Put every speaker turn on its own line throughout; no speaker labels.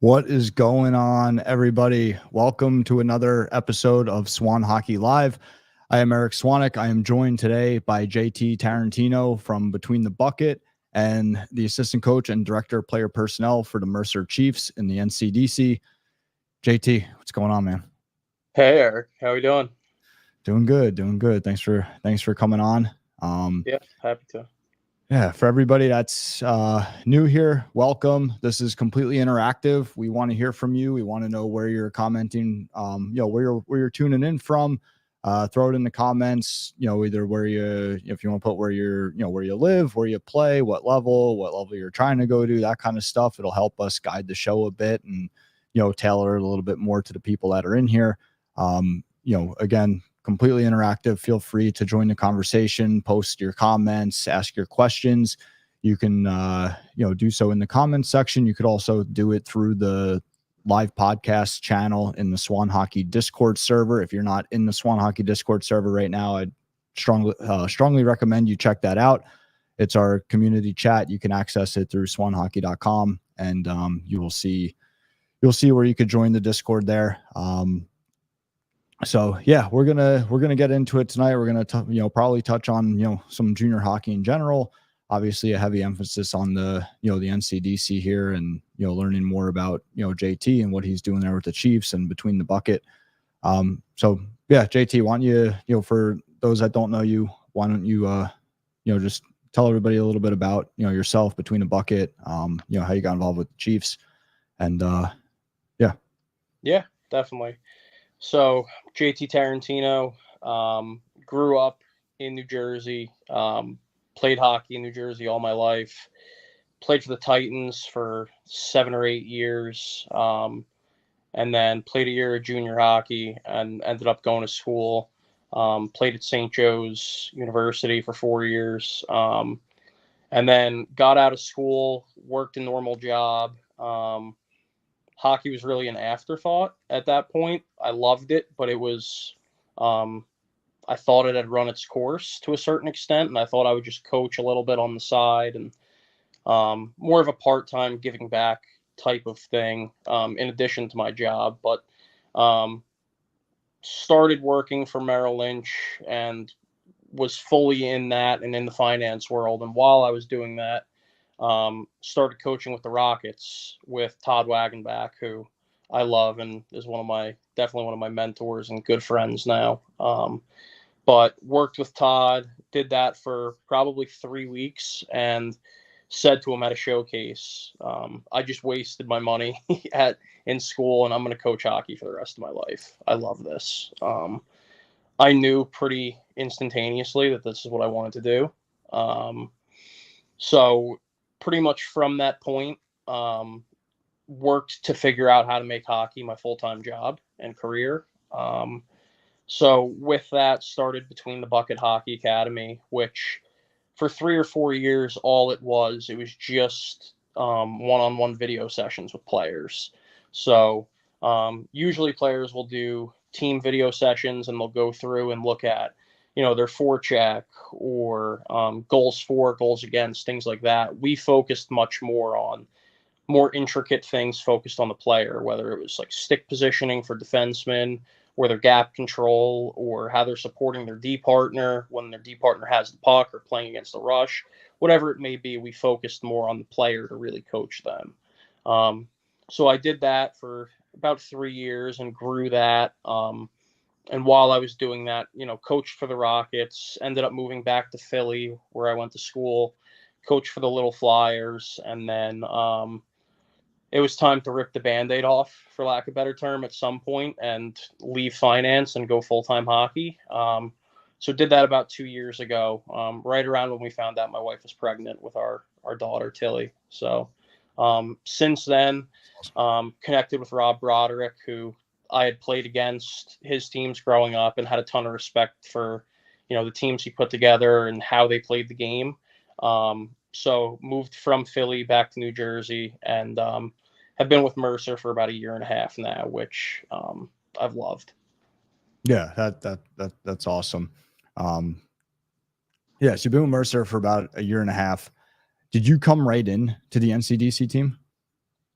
What is going on, everybody? Welcome to another episode of Swan Hockey Live. I am Eric Swanick. I am joined today by JT Tarantino from Between the Bucket and the assistant coach and director of player personnel for the Mercer Chiefs in the NCDC. JT, what's going on, man?
Hey, Eric. How are we doing?
Doing good. Thanks for coming on.
Yeah, happy to.
Yeah, for everybody that's new here, welcome. This is completely interactive. We want to hear from you. We want to know where you're commenting, where you're tuning in from. Throw it in the comments, either where you, if you want to put where you're, where you live, where you play, what level you're trying to go to, that kind of stuff. It'll help us guide the show a bit and, tailor it a little bit more to the people that are in here. Again, completely interactive. Feel free to join the conversation, post your comments, ask your questions. You can, do so in the comments section. You could also do it through the live podcast channel in the Swan Hockey Discord server. If you're not in the Swan Hockey Discord server right now, I'd strongly recommend you check that out. It's our community chat. You can access it through swanhockey.com, and you'll see where you could join the Discord there. So yeah, we're gonna get into it tonight. We're gonna probably touch on some junior hockey in general. Obviously, a heavy emphasis on the the NCDC here, and learning more about JT and what he's doing there with the Chiefs and Between the Bucket. So yeah, JT, why don't you for those that don't know you, why don't you just tell everybody a little bit about yourself, Between the Bucket, how you got involved with the Chiefs, and
Yeah, definitely. So JT Tarantino, grew up in New Jersey, played hockey in New Jersey all my life, played for the Titans for 7 or 8 years, and then played a year of junior hockey and ended up going to school. Played at St. Joe's University for 4 years, and then got out of school, worked a normal job. Hockey was really an afterthought at that point. I loved it, but it was, I thought it had run its course to a certain extent, and I thought I would just coach a little bit on the side and more of a part-time giving back type of thing in addition to my job. But started working for Merrill Lynch and was fully in that and in the finance world. And while I was doing that, started coaching with the Rockets with Todd Wagenbach, who I love and is definitely one of my mentors and good friends now. But worked with Todd, did that for probably 3 weeks, and said to him at a showcase, I just wasted my money in school, and I'm going to coach hockey for the rest of my life. I love this. I knew pretty instantaneously that this is what I wanted to do. So pretty much from that point, worked to figure out how to make hockey my full-time job and career. So with that, started Between the Bucket Hockey Academy, which for 3 or 4 years, all it was just one-on-one video sessions with players. So usually players will do team video sessions, and they'll go through and look at their forecheck or goals for, goals against, things like that. We focused much more on more intricate things focused on the player, whether it was like stick positioning for defensemen, or their gap control, or how they're supporting their D partner when their D partner has the puck or playing against the rush. Whatever it may be, we focused more on the player to really coach them. So I did that for about 3 years and grew that. And while I was doing that, coached for the Rockets, ended up moving back to Philly where I went to school, coached for the Little Flyers, and then it was time to rip the Band-Aid off, for lack of a better term, at some point and leave finance and go full-time hockey. So did that about 2 years ago, right around when we found out my wife was pregnant with our daughter, Tilly. So since then, connected with Rob Broderick, who I had played against his teams growing up and had a ton of respect for, the teams he put together and how they played the game. So moved from Philly back to New Jersey and have been with Mercer for about 1.5 years now, which I've loved.
Yeah, that's awesome. Yeah, so you've been with Mercer for about 1.5 years. Did you come right in to the NCDC team?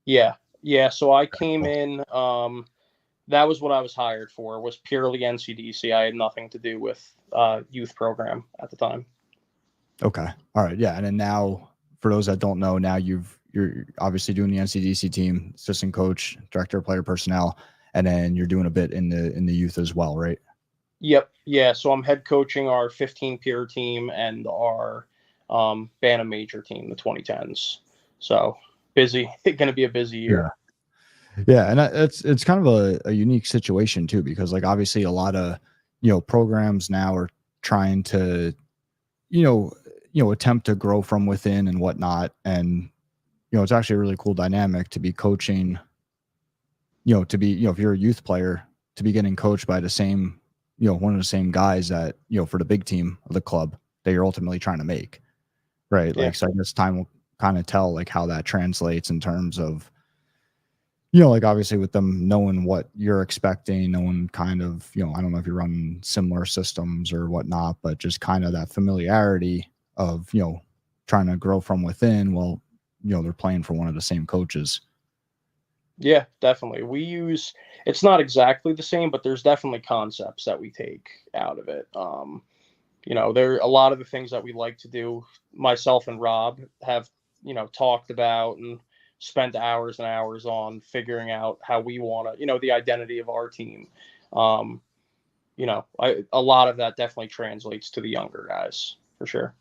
Yeah. Yeah, so I came in. That was what I was hired for. Was purely NCDC. I had nothing to do with youth program at the time.
Okay. All right. Yeah. And then now, for those that don't know, now you're obviously doing the NCDC team, assistant coach, director of player personnel, and then you're doing a bit in the youth as well, right?
Yep. Yeah. So I'm head coaching our 15 peer team and our Bantam major team, the 2010s. So busy. Going to be a busy
Yeah.
year.
Yeah, and it's kind of a unique situation too, because like obviously a lot of programs now are trying to you know attempt to grow from within and whatnot, and it's actually a really cool dynamic to be coaching, to be if you're a youth player, to be getting coached by the same one of the same guys that for the big team of the club that you're ultimately trying to make, right?
Yeah.
Like, so I guess time will kind of tell like how that translates in terms of like obviously with them knowing what you're expecting, knowing kind of, I don't know if you're running similar systems or whatnot, but just kind of that familiarity of, trying to grow from within. Well, they're playing for one of the same coaches.
Yeah, definitely. It's not exactly the same, but there's definitely concepts that we take out of it. There are a lot of the things that we like to do. Myself and Rob have, talked about and spent hours and hours on figuring out how we want to, the identity of our team. Um, a lot of that definitely translates to the younger guys for sure.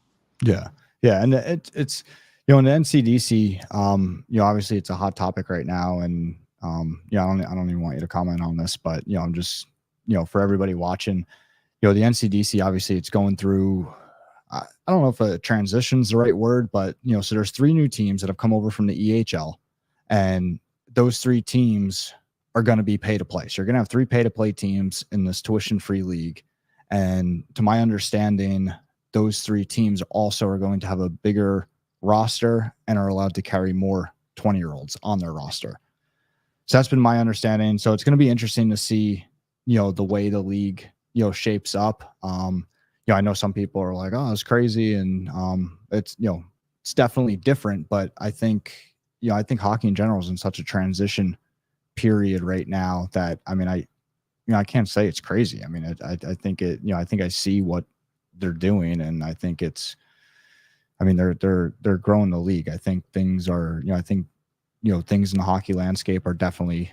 Yeah. Yeah. And it's, in the NCDC, obviously it's a hot topic right now. And, I don't even want you to comment on this, but, I'm just, for everybody watching, the NCDC, obviously it's going through, I don't know if a transition is the right word, but, so there's 3 new teams that have come over from the EHL, and those 3 teams are going to be pay to play. So you're going to have 3 pay to play teams in this tuition free league. And to my understanding, those 3 teams also are going to have a bigger roster and are allowed to carry more 20-year-olds on their roster. So that's been my understanding. So it's going to be interesting to see, the way the league, shapes up. I know some people are like, oh, it's crazy. And it's definitely different, but I think hockey in general is in such a transition period right now that, I mean, I can't say it's crazy. I mean, I think it, I think I see what they're doing, and I think they're growing the league. I think things are, I think, things in the hockey landscape are definitely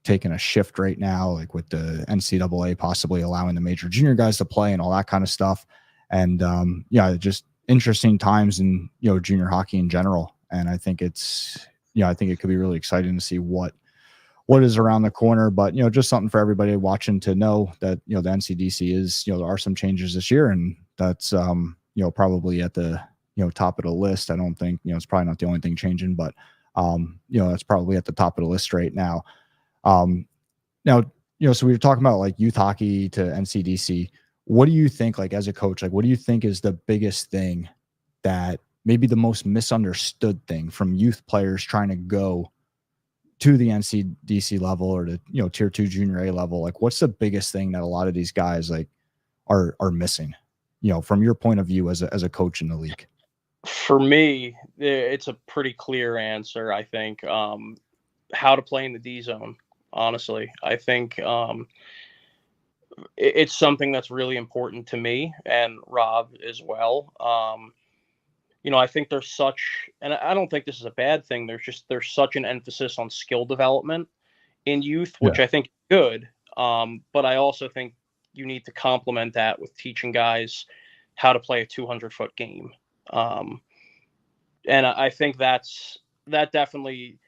taking a shift right now, like with the NCAA possibly allowing the major junior guys to play and all that kind of stuff. And just interesting times in, junior hockey in general. And I think I think it could be really exciting to see what is around the corner, but just something for everybody watching to know that the NCDC is, there are some changes this year, and that's probably at the top of the list. I don't think it's probably not the only thing changing, but that's probably at the top of the list right now. Now, so we were talking about like youth hockey to NCDC. What do you think, like as a coach, like what do you think is the biggest thing that maybe the most misunderstood thing from youth players trying to go to the NCDC level or to, tier 2 junior A level? Like what's the biggest thing that a lot of these guys like are missing, from your point of view as a coach in the league?
For me, it's a pretty clear answer. I think how to play in the D zone. Honestly, I think it's something that's really important to me and Rob as well. I think there's such, and I don't think this is a bad thing. There's such an emphasis on skill development in youth, which
Yeah.
I think is good. But I also think you need to complement that with teaching guys how to play a 200-foot game. And I think that definitely,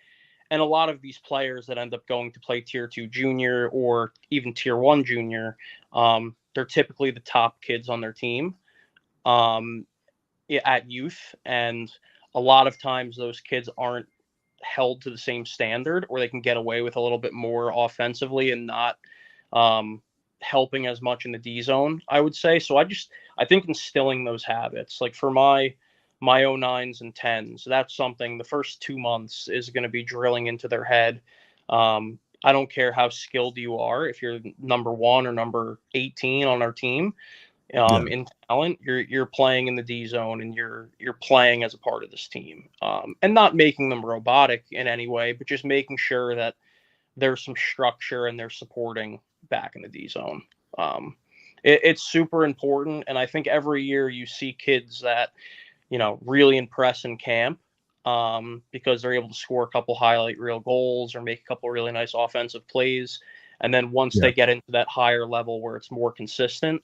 and a lot of these players that end up going to play tier 2 junior or even tier 1 junior, they're typically the top kids on their team at youth. And a lot of times those kids aren't held to the same standard, or they can get away with a little bit more offensively and not helping as much in the D zone, I would say. So I think instilling those habits, like for my 09s and 10s, that's something the first 2 months is going to be drilling into their head. I don't care how skilled you are, if you're number 1 or number 18 on our team,
Yeah.
In talent, you're playing in the D zone and you're playing as a part of this team, and not making them robotic in any way, but just making sure that there's some structure and they're supporting back in the D zone. It's super important, and I think every year you see kids that really impress in camp, because they're able to score a couple highlight reel goals or make a couple really nice offensive plays. And then once
Yeah.
they get into that higher level where it's more consistent,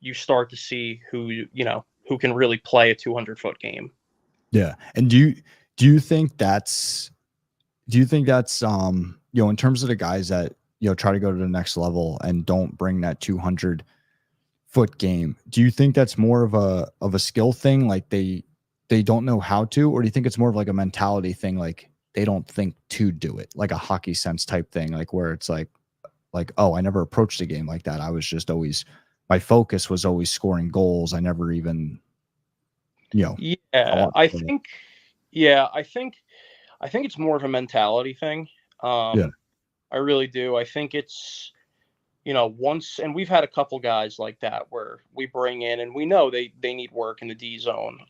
you start to see who can really play a 200-foot game.
Yeah. And do you think that's in terms of the guys that try to go to the next level and don't bring that 200-foot game, do you think that's more of a skill thing, like they don't know how to, or do you think it's more of like a mentality thing, like they don't think to do it, like a hockey sense type thing, like where it's like, oh, I never approached a game like that. I was just always, my focus was always scoring goals. I never even,
Yeah,
thought
I
of it.
think. Yeah, I think it's more of a mentality thing.
Yeah.
I really do. I think it's once, and we've had a couple guys like that where we bring in and we know they need work in the D zone.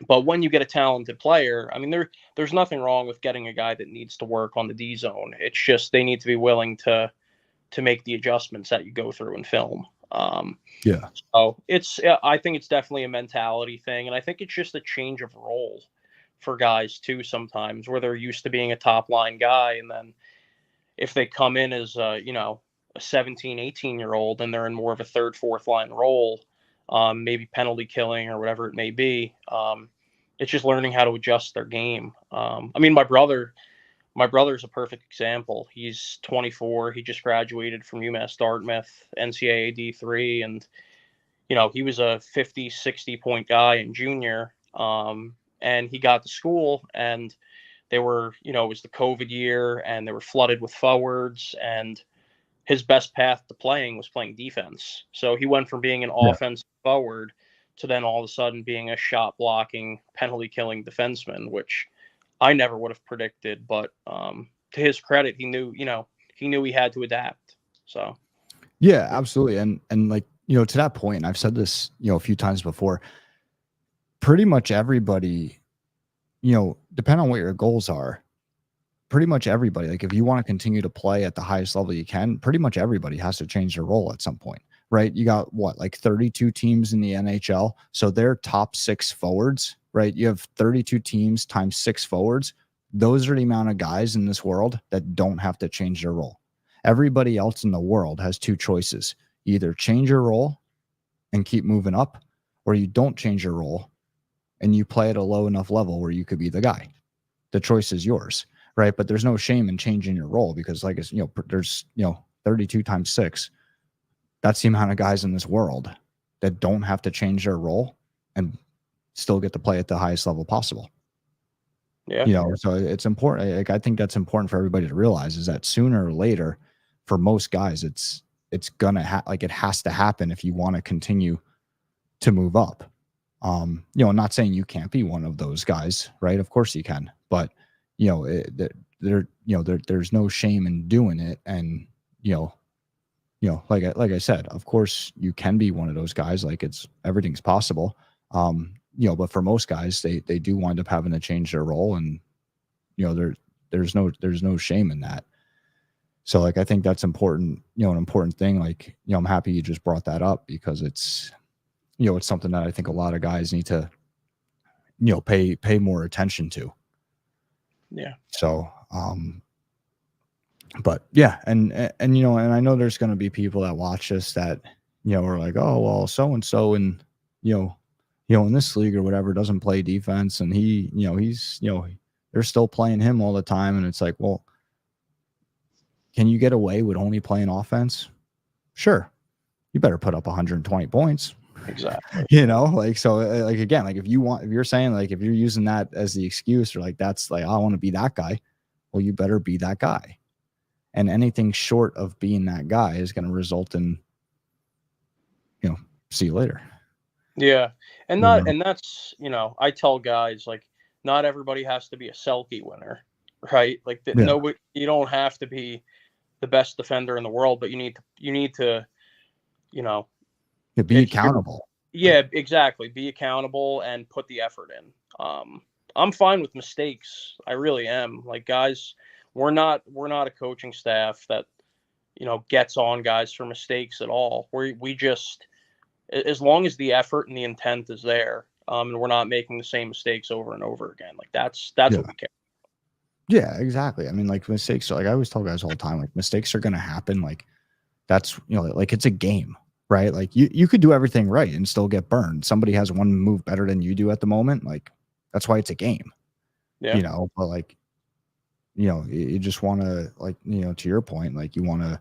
But when you get a talented player, I mean, there's nothing wrong with getting a guy that needs to work on the D zone. It's just they need to be willing to make the adjustments that you go through in film.
Yeah.
So I think it's definitely a mentality thing, and I think it's just a change of role for guys too. Sometimes where they're used to being a top line guy, and then if they come in as a 17, 18-year old and they're in more of a third, fourth line role, maybe penalty killing or whatever it may be. It's just learning how to adjust their game. I mean, my brother's a perfect example. He's 24. He just graduated from UMass Dartmouth, NCAA D3, and he was a 50, 60 point guy in junior. And he got to school, and they were, it was the COVID year, and they were flooded with forwards, and his best path to playing was playing defense. So he went from being an
Yeah.
offensive forward to then all of a sudden being a shot blocking, penalty killing defenseman, which I never would have predicted. But to his credit, he knew he had to adapt. So
Yeah, absolutely. And like, to that point, and I've said this, a few times before, pretty much everybody, depending on what your goals are, pretty much everybody, like if you want to continue to play at the highest level you can, pretty much everybody has to change their role at some point, right? You got what, like 32 teams in the NHL. So their top 6 forwards, right? You have 32 teams times 6 forwards. Those are the amount of guys in this world that don't have to change their role. Everybody else in the world has 2 choices. You either change your role and keep moving up, or you don't change your role and you play at a low enough level where you could be the guy. The choice is yours, right? But there's no shame in changing your role, because like, there's, 32 times 6. That's the amount of guys in this world that don't have to change their role and still get to play at the highest level possible.
yeah,
So it's important. Like, I think that's important for everybody to realize, is that sooner or later, for most guys, it's gonna it has to happen if you want to continue to move up. I'm not saying you can't be one of those guys, right? Of course you can, but there's no shame in doing it. And like I said, of course you can be one of those guys. Like, everything's possible. But for most guys, they do wind up having to change their role, and there's no shame in that. So like, I think that's important, an important thing. Like, I'm happy you just brought that up, because it's something that I think a lot of guys need to, pay more attention to.
yeah,
So, but yeah, and I know there's going to be people that watch this that, are like, oh, well, so-and-so, and, in this league or whatever, doesn't play defense, and he's, they're still playing him all the time. And it's like, well, can you get away with only playing offense? Sure. You better put up 120 points.
exactly.
Like, so like, again, like if you're saying, like, if you're using that as the excuse, or like, that's like, I want to be that guy. Well, you better be that guy. And anything short of being that guy is going to result in, see you later.
Yeah, and that's I tell guys, like, not everybody has to be a Selkie winner, right? Like
Yeah.
you don't have to be the best defender in the world, but you need to you know,
Be accountable.
yeah, exactly. Be accountable and put the effort in. I'm fine with mistakes. I really am. Like, guys, we're not a coaching staff that, gets on guys for mistakes at all. We just, as long as the effort and the intent is there, and we're not making the same mistakes over and over again. Like, that's what we care.
Yeah, exactly. I mean, like, mistakes are, like, I always tell guys all the time, like, mistakes are going to happen. Like, that's, like, it's a game, right? Like, you could do everything right and still get burned. Somebody has one move better than you do at the moment. Like, that's why it's a game.
Yeah.
But like, you just want to, like, to your point, like, you want to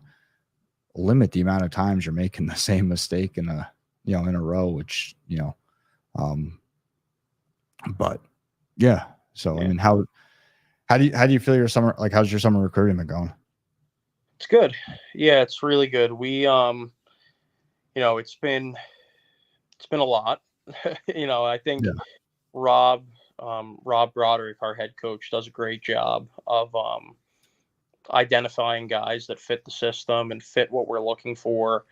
limit the amount of times you're making the same mistake in a row, which, but yeah. So,
Yeah.
I mean, how do you feel your summer, like, how's your summer recruiting been going?
It's good. Yeah, it's really good. We, it's been a lot. I think
Yeah.
Rob Broderick, our head coach, does a great job of identifying guys that fit the system and fit what we're looking for.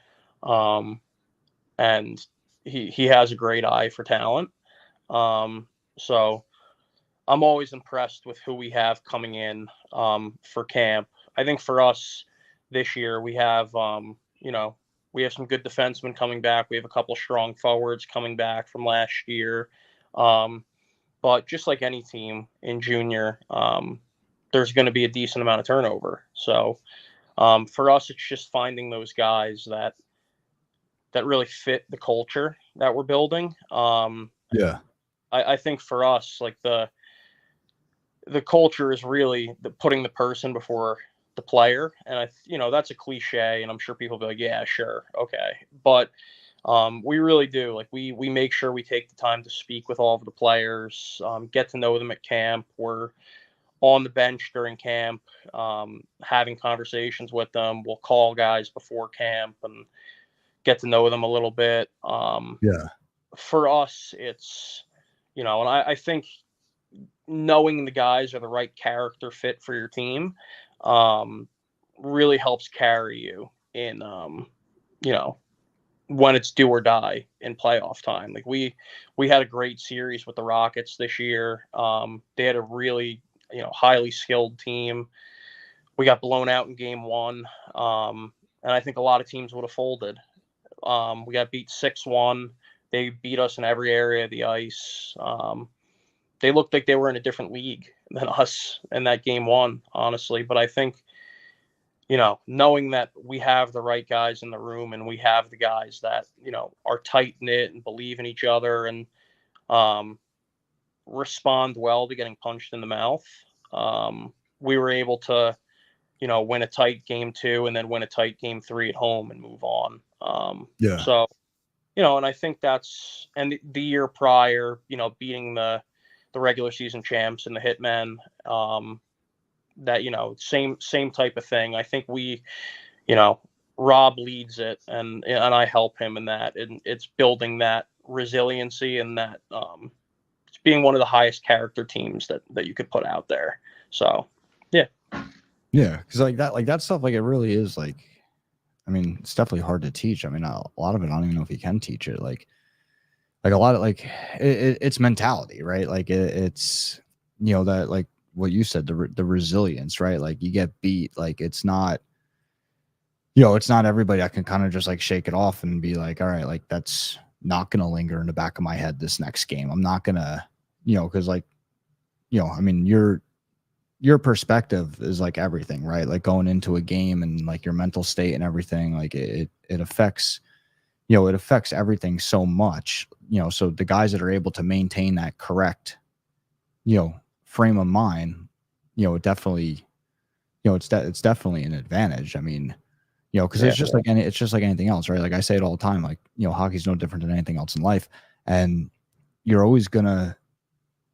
And he has a great eye for talent. So I'm always impressed with who we have coming in for camp. I think for us this year, we have, we have some good defensemen coming back. We have a couple strong forwards coming back from last year. But just like any team in junior, there's going to be a decent amount of turnover. So for us, it's just finding those guys that really fit the culture that we're building.
Yeah.
I think for us, like, the culture is really putting the person before the player. And that's a cliche, and I'm sure people will be like, yeah, sure. Okay. But we really do. Like, we make sure we take the time to speak with all of the players, get to know them at camp. We're on the bench during camp, having conversations with them. We'll call guys before camp and get to know them a little bit.
Yeah.
For us, it's, and I think knowing the guys are the right character fit for your team really helps carry you in, when it's do or die in playoff time. Like, we had a great series with the Rockets this year. They had a really, highly skilled team. We got blown out in game 1. And I think a lot of teams would have folded. We got beat 6-1. They beat us in every area of the ice. They looked like they were in a different league than us in that game 1, honestly. But I think, knowing that we have the right guys in the room, and we have the guys that, are tight knit and believe in each other and respond well to getting punched in the mouth, we were able to, win a tight game 2 and then win a tight game 3 at home and move on.
Yeah.
So, and I think that's, and the year prior, beating the regular season champs and the Hitmen, that, same type of thing. I think we, Rob leads it, and I help him in that, and it's building that resiliency and that it's being one of the highest character teams that you could put out there. So yeah.
Because like that stuff, like, it really is, like, I mean, it's definitely hard to teach. I mean, a lot of it, I don't even know if you can teach it. Like a lot of, like, it's mentality, right? Like, it's, that, like what you said, the resilience, right? Like, you get beat, like, it's not, it's not everybody that can kind of just, like, shake it off and be like, all right, like, that's not going to linger in the back of my head this next game. I'm not going to, because, like, I mean, your perspective is, like, everything, right? Like, going into a game and, like, your mental state and everything, like, it affects, it affects everything so much, so the guys that are able to maintain that correct, frame of mind, it definitely, it's definitely an advantage. I mean, because it's just like anything else, right? Like, I say it all the time, like, hockey's no different than anything else in life. And you're always gonna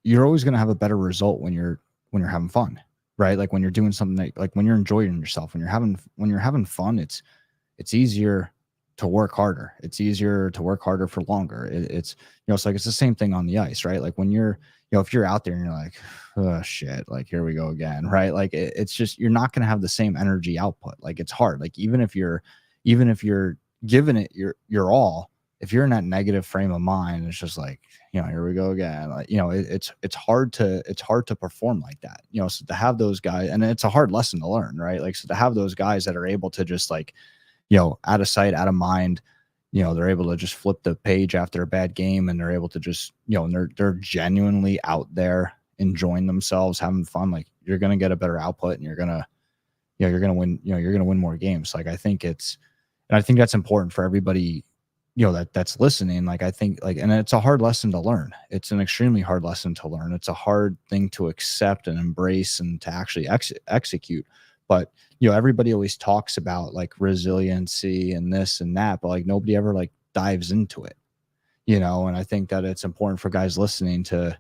have a better result when you're having fun, right? Like, when you're doing something like when you're enjoying yourself, when you're having fun, it's easier to work harder. It's easier to work harder for longer. It's, it's like, it's the same thing on the ice, right? Like, when you're, if you're out there and you're like, oh shit, like, here we go again, right? Like, it's just, you're not going to have the same energy output. Like, it's hard. Like, even if you're giving it your all, if you're in that negative frame of mind, it's just like, here we go again. Like, it's hard to perform like that. So to have those guys, and it's a hard lesson to learn, right? Like, so to have those guys that are able to just like, out of sight, out of mind, they're able to just flip the page after a bad game, and they're able to just, and they're genuinely out there enjoying themselves, having fun. Like, you're going to get a better output, and you're going to win, you're going to win more games. Like, I think that's important for everybody, that's listening. Like, I think, like, and it's a hard lesson to learn. It's an extremely hard lesson to learn. It's a hard thing to accept and embrace and to actually execute. But, everybody always talks about like resiliency and this and that, but like nobody ever like dives into it, and I think that it's important for guys listening to,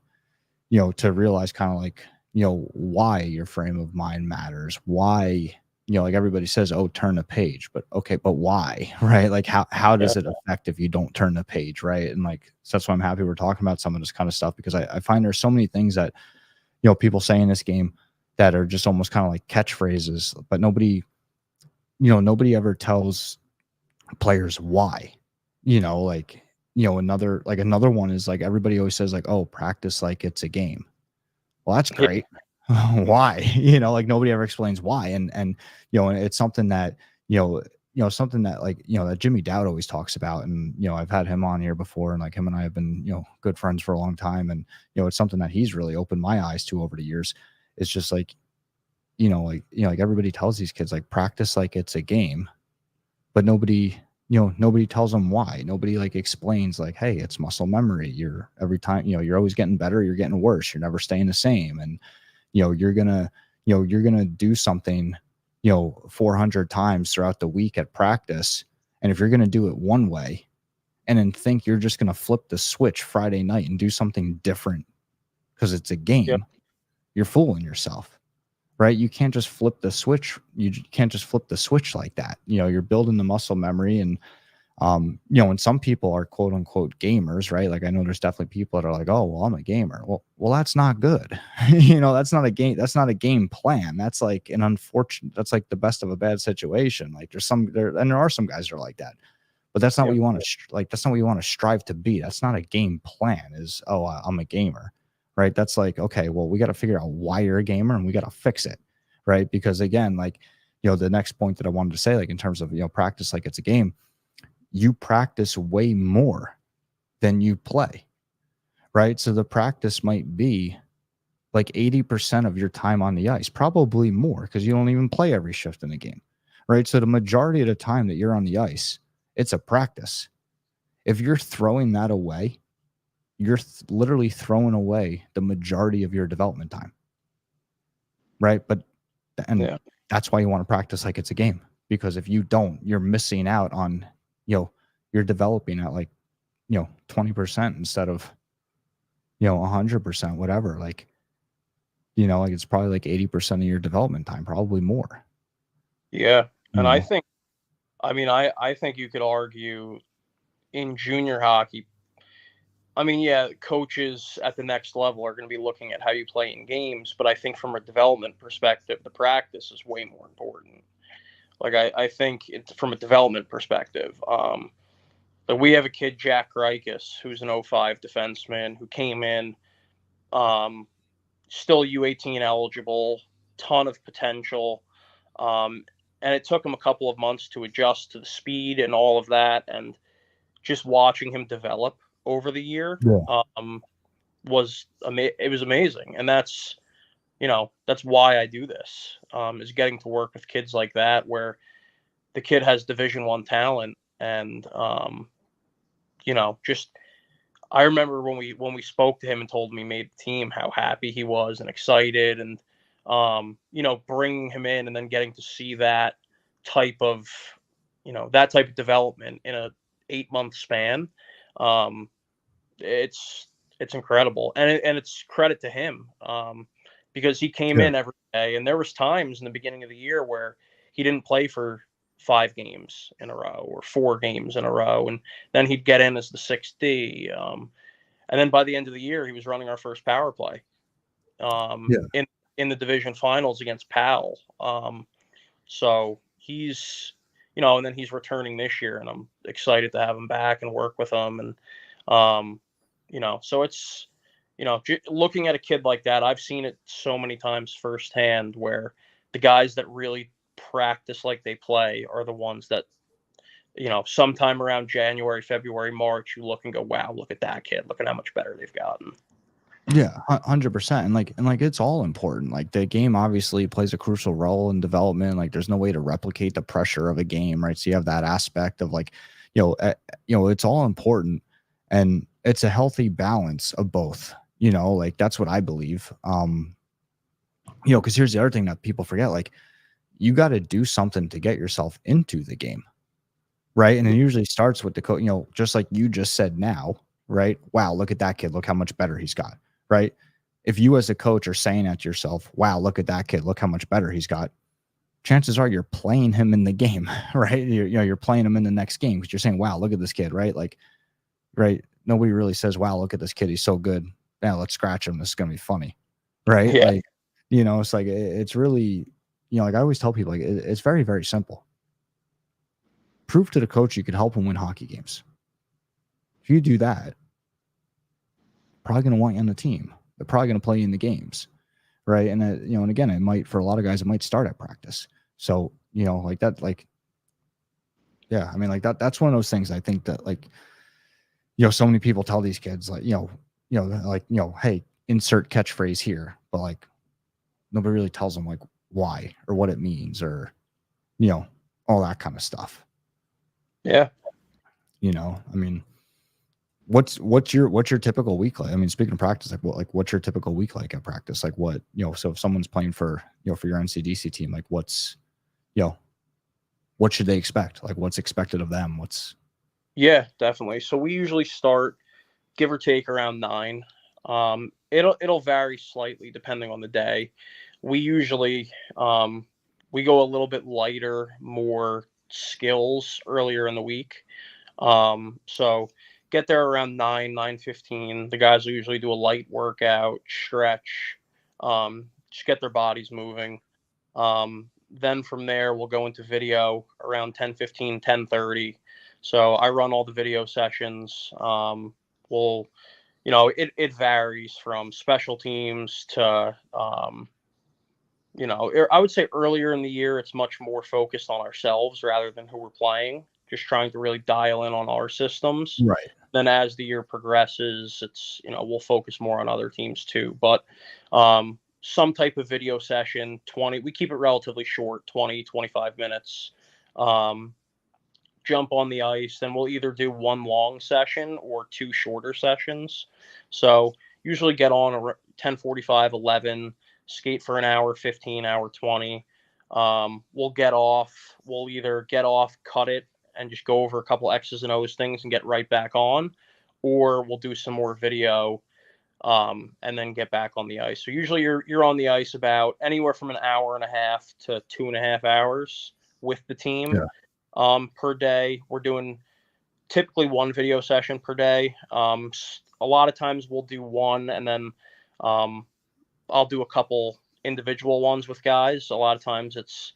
to realize kind of like, why your frame of mind matters, why, like everybody says, oh, turn the page, but okay, but why, right? Like, how does it affect if you don't turn the page, right? And like, so that's why I'm happy we're talking about some of this kind of stuff, because I find there's so many things that, people say in this game that are just almost kind of like catchphrases, but nobody ever tells players why, like, another one is like, everybody always says like, oh, practice like it's a game. Well, that's great. Why? Like nobody ever explains why. And it's something that, something that like, that Jimmy Dowd always talks about. And, I've had him on here before, and like him and I have been, good friends for a long time. And, it's something that he's really opened my eyes to over the years. It's just like, like everybody tells these kids, like, practice like it's a game, but nobody tells them why. Nobody like explains like, hey, it's muscle memory. You're every time, you're always getting better. You're getting worse. You're never staying the same. And, you're gonna do something, 400 times throughout the week at practice. And if you're going to do it one way and then think you're just going to flip the switch Friday night and do something different because it's a game, you're fooling yourself, right? You can't just flip the switch. You can't just flip the switch like that. You're building the muscle memory. And and some people are quote unquote gamers, right? Like, I know there's definitely people that are like, oh, well, I'm a gamer. Well, that's not good. That's not a game. That's not a game plan. That's like that's like the best of a bad situation. Like, there are some guys that are like that, but that's not what you want to, that's not what you want to strive to be. That's not a game plan is, oh, I'm a gamer, right? That's like, okay, well, we got to figure out why you're a gamer, and we got to fix it. Right. Because again, like, the next point that I wanted to say, like in terms of, practice like it's a game, you practice way more than you play, right? So the practice might be like 80% of your time on the ice, probably more, because you don't even play every shift in the game, right? So the majority of the time that you're on the ice, it's a practice. If you're throwing that away, you're literally throwing away the majority of your development time, right? That's why you want to practice like it's a game, because if you don't, you're missing out on, you're developing at like, 20% instead of, 100%, whatever. Like, like it's probably like 80% of your development time, probably more.
Yeah. And I think you could argue in junior hockey, coaches at the next level are going to be looking at how you play in games, but I think from a development perspective, the practice is way more important. Like, I think from a development perspective, but we have a kid, Jack Reikus, who's an 05 defenseman who came in, still U18 eligible, ton of potential. And it took him a couple of months to adjust to the speed and all of that. And just watching him develop over the year was amazing. And that's why I do this, is getting to work with kids like that, where the kid has Division I talent. And, just, I remember when we spoke to him and told him he made the team, how happy he was and excited, and bringing him in and then getting to see that type of development in a 8-month span. It's incredible, and it's credit to him, because he came in every day, and there was times in the beginning of the year where he didn't play for 5 games in a row or 4 games in a row, and then he'd get in as the 6D, and then by the end of the year he was running our first power play, in the division finals against Powell. So he's and then he's returning this year, and I'm excited to have him back and work with him. And, um, so it's, looking at a kid like that, I've seen it so many times firsthand where the guys that really practice like they play are the ones that, sometime around January, February, March, you look and go, wow, look at that kid. Look at how much better they've gotten.
Yeah, 100%. And it's all important. Like the game obviously plays a crucial role in development. Like there's no way to replicate the pressure of a game, right? So you have that aspect of like, it's all important, and it's a healthy balance of both. Like that's what I believe. Because here's the other thing that people forget: like you got to do something to get yourself into the game, right? And it usually starts with the coach. Just like you just said now, right? Wow, look at that kid. Look how much better he's got. Right? If you as a coach are saying that to yourself, wow, look at that kid, look how much better he's got, chances are you're playing him in the game, right? You're playing him in the next game because you're saying, wow, look at this kid, right? Like, right? Nobody really says, wow, look at this kid, he's so good. Yeah, let's scratch him. This is gonna be funny, right?
Yeah.
Like, it's like it's really, like I always tell people, like it's very, very simple. Prove to the coach you can help him win hockey games. If you do that, probably going to want you on the team. They're probably going to play you in the games, right? And and again, it might, for a lot of guys, it might start at practice. So like that, like, yeah, I mean, like that's one of those things. I think that like, so many people tell these kids like, like, hey, insert catchphrase here, but like nobody really tells them like why or what it means or all that kind of stuff.
Yeah.
I mean, what's your typical week like? I mean, speaking of practice, what's your typical week like at practice? Like what, so if someone's playing for, for your NCDC team, like what should they expect? Like what's expected of them?
Yeah, definitely. So we usually start, give or take, around 9. It'll vary slightly depending on the day. We usually we go a little bit lighter, more skills earlier in the week. So get there around 9:15. The guys will usually do a light workout, stretch, just get their bodies moving. Then from there, we'll go into video around 10:15, 10:30. So I run all the video sessions. We'll, it varies from special teams to, I would say earlier in the year, it's much more focused on ourselves rather than who we're playing, just trying to really dial in on our systems.
Right.
Then as the year progresses, it's, we'll focus more on other teams too. But some type of video session, we keep it relatively short, 20, 25 minutes. Jump on the ice, then we'll either do one long session or 2 shorter sessions. So usually get on 10:45, 11, skate for an hour, 15, hour 20. We'll get off. We'll either get off, cut it, and just go over a couple X's and O's things and get right back on, or we'll do some more video, and then get back on the ice. So usually you're on the ice about anywhere from an hour and a half to 2.5 hours with the team.
Yeah.
Per day. We're doing typically one video session per day. A lot of times we'll do one, and then I'll do a couple individual ones with guys. A lot of times it's,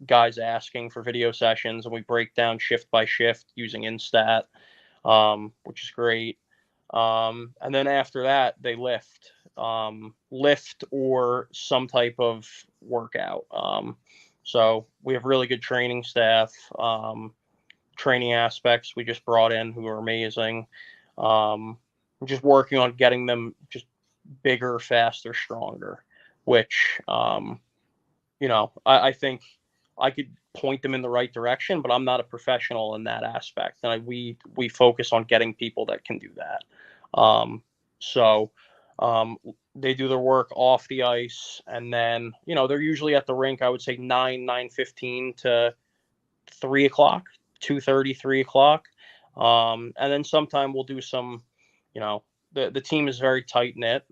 guys asking for video sessions, and we break down shift by shift using Instat, which is great. And then after that, they lift or some type of workout. So we have really good training staff, training aspects we just brought in who are amazing. We're just working on getting them just bigger, faster, stronger, which, I think I could point them in the right direction, but I'm not a professional in that aspect. And we focus on getting people that can do that. So they do their work off the ice, and then they're usually at the rink. I would say 9:15 to 3 o'clock, 2:30, 3 o'clock, and then sometime we'll do some. The team is very tight knit.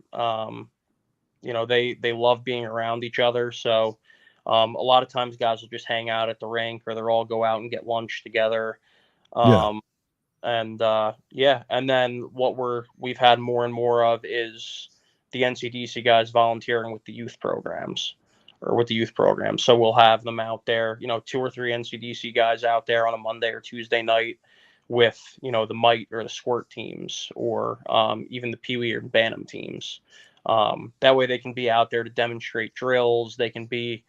They love being around each other, so a lot of times guys will just hang out at the rink, or they'll all go out and get lunch together.
Yeah.
And and then what we've had more and more of is the NCDC guys volunteering with the youth programs. or with the youth program. So we'll have them out there, 2 or 3 NCDC guys out there on a Monday or Tuesday night with, the Mite or the Squirt teams, or even the Pee Wee or Bantam teams. That way they can be out there to demonstrate drills. They can be,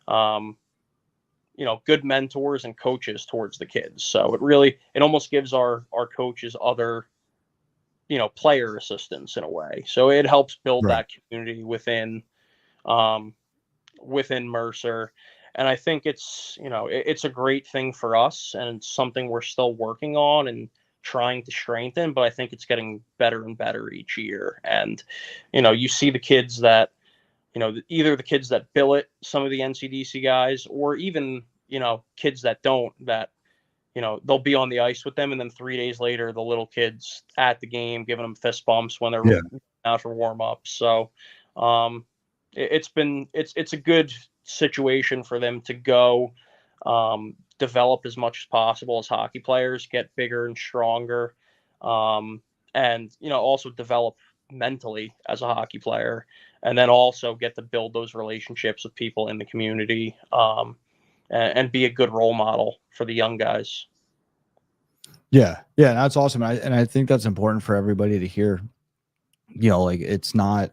good mentors and coaches towards the kids. So it almost gives our coaches other, player assistants in a way. So it helps build
Right.
that community within Mercer. And I think it's a great thing for us, and it's something we're still working on and trying to strengthen, but I think it's getting better and better each year. And, you see the kids that, either the kids that billet some of the NCDC guys, or even, kids that don't, that, they'll be on the ice with them, and then 3 days later, the little kids at the game giving them fist bumps when they're out for warm up. So, it's a good situation for them to go, develop as much as possible as hockey players, get bigger and stronger, and also develop mentally as a hockey player, and then also get to build those relationships with people in the community, and be a good role model for the young guys.
Yeah, that's awesome. And I think that's important for everybody to hear. Like, it's not,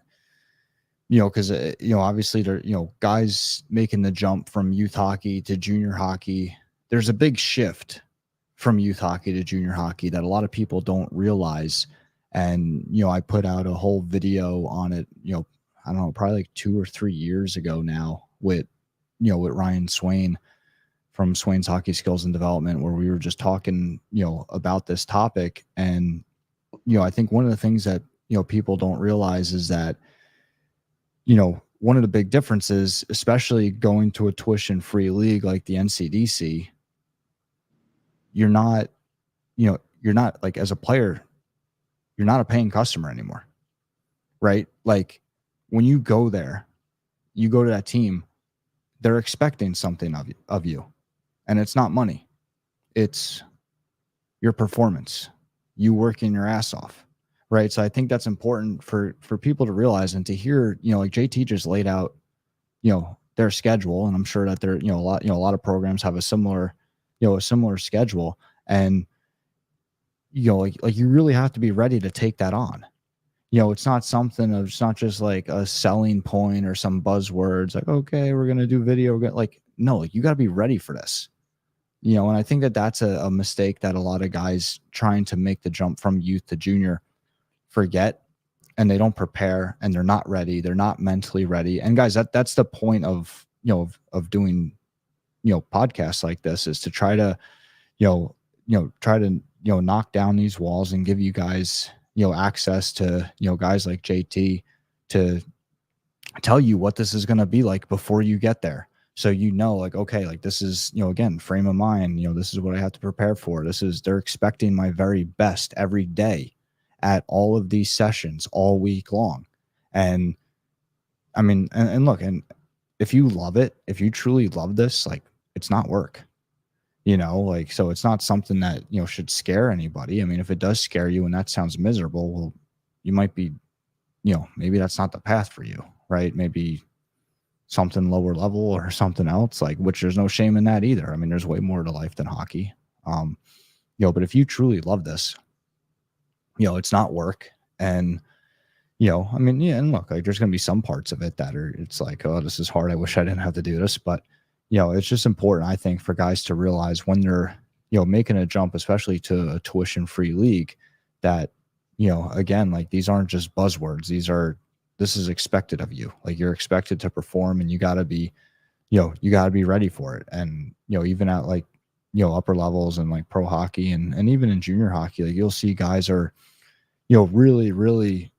because obviously there, guys making the jump from youth hockey to junior hockey. There's a big shift from youth hockey to junior hockey that a lot of people don't realize. And I put out a whole video on it, I don't know, probably like 2 or 3 years ago now, with Ryan Swain from Swain's Hockey Skills and Development, where we were just talking, about this topic. And, I think one of the things that, people don't realize is that, one of the big differences, especially going to a tuition-free league like the NCDC, you're not like, as a player, you're not a paying customer anymore, right? Like, when you go there, you go to that team, they're expecting something of you. And it's not money. It's your performance, you working your ass off, right? So I think that's important for people to realize and to hear, like JT just laid out, their schedule. And I'm sure that there, a lot of programs have a similar schedule. And, like you really have to be ready to take that on. It's not something of, it's not just like a selling point or some buzzwords like, okay, we're going to do video. Like, no, like you got to be ready for this. And I think that that's a mistake that a lot of guys trying to make the jump from youth to junior forget, and they don't prepare, and they're not ready. They're not mentally ready. And guys, that's the point of, of doing, podcasts like this, is to try to, knock down these walls and give you guys, access to, guys like JT to tell you what this is going to be like before you get there. So, like, okay, like this is, again, frame of mind, this is what I have to prepare for. They're expecting my very best every day at all of these sessions all week long. And I mean, and look, and if you love it, if you truly love this, like, it's not work, like, so it's not something that, should scare anybody. I mean, if it does scare you and that sounds miserable, well, you might be, maybe that's not the path for you, right? Maybe something lower level or something else, like, which there's no shame in that either. I mean, there's way more to life than hockey. But if you truly love this, it's not work. And, I mean, yeah, and look, like, there's going to be some parts of it that are, it's like, oh, this is hard. I wish I didn't have to do this. But, it's just important, I think, for guys to realize when they're, making a jump, especially to a tuition-free league, that, again, like, these aren't just buzzwords. This is expected of you. Like, you're expected to perform, and you got to be, you got to be ready for it. And, even at like, upper levels and like pro hockey and even in junior hockey, like, you'll see guys are, really, really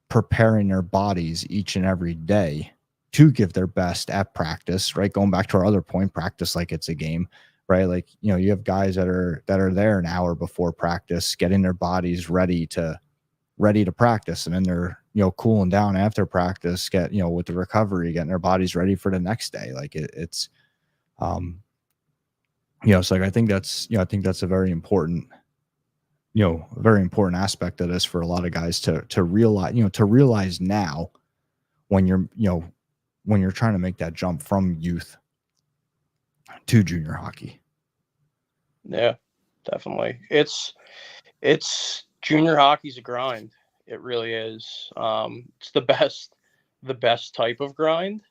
preparing their bodies each and every day to give their best at practice, right? Going back to our other point, practice like it's a game, right? Like, you have guys that are there an hour before practice, getting their bodies ready to practice. And then they're, cooling down after practice, with the recovery, getting their bodies ready for the next day. Like, it's, so like, I think that's a very important, very important aspect of this for a lot of guys to realize, to realize now, when you're, when you're trying to make that jump from youth to junior hockey.
Yeah, definitely. It's junior hockey's a grind. It really is. It's the best type of grind.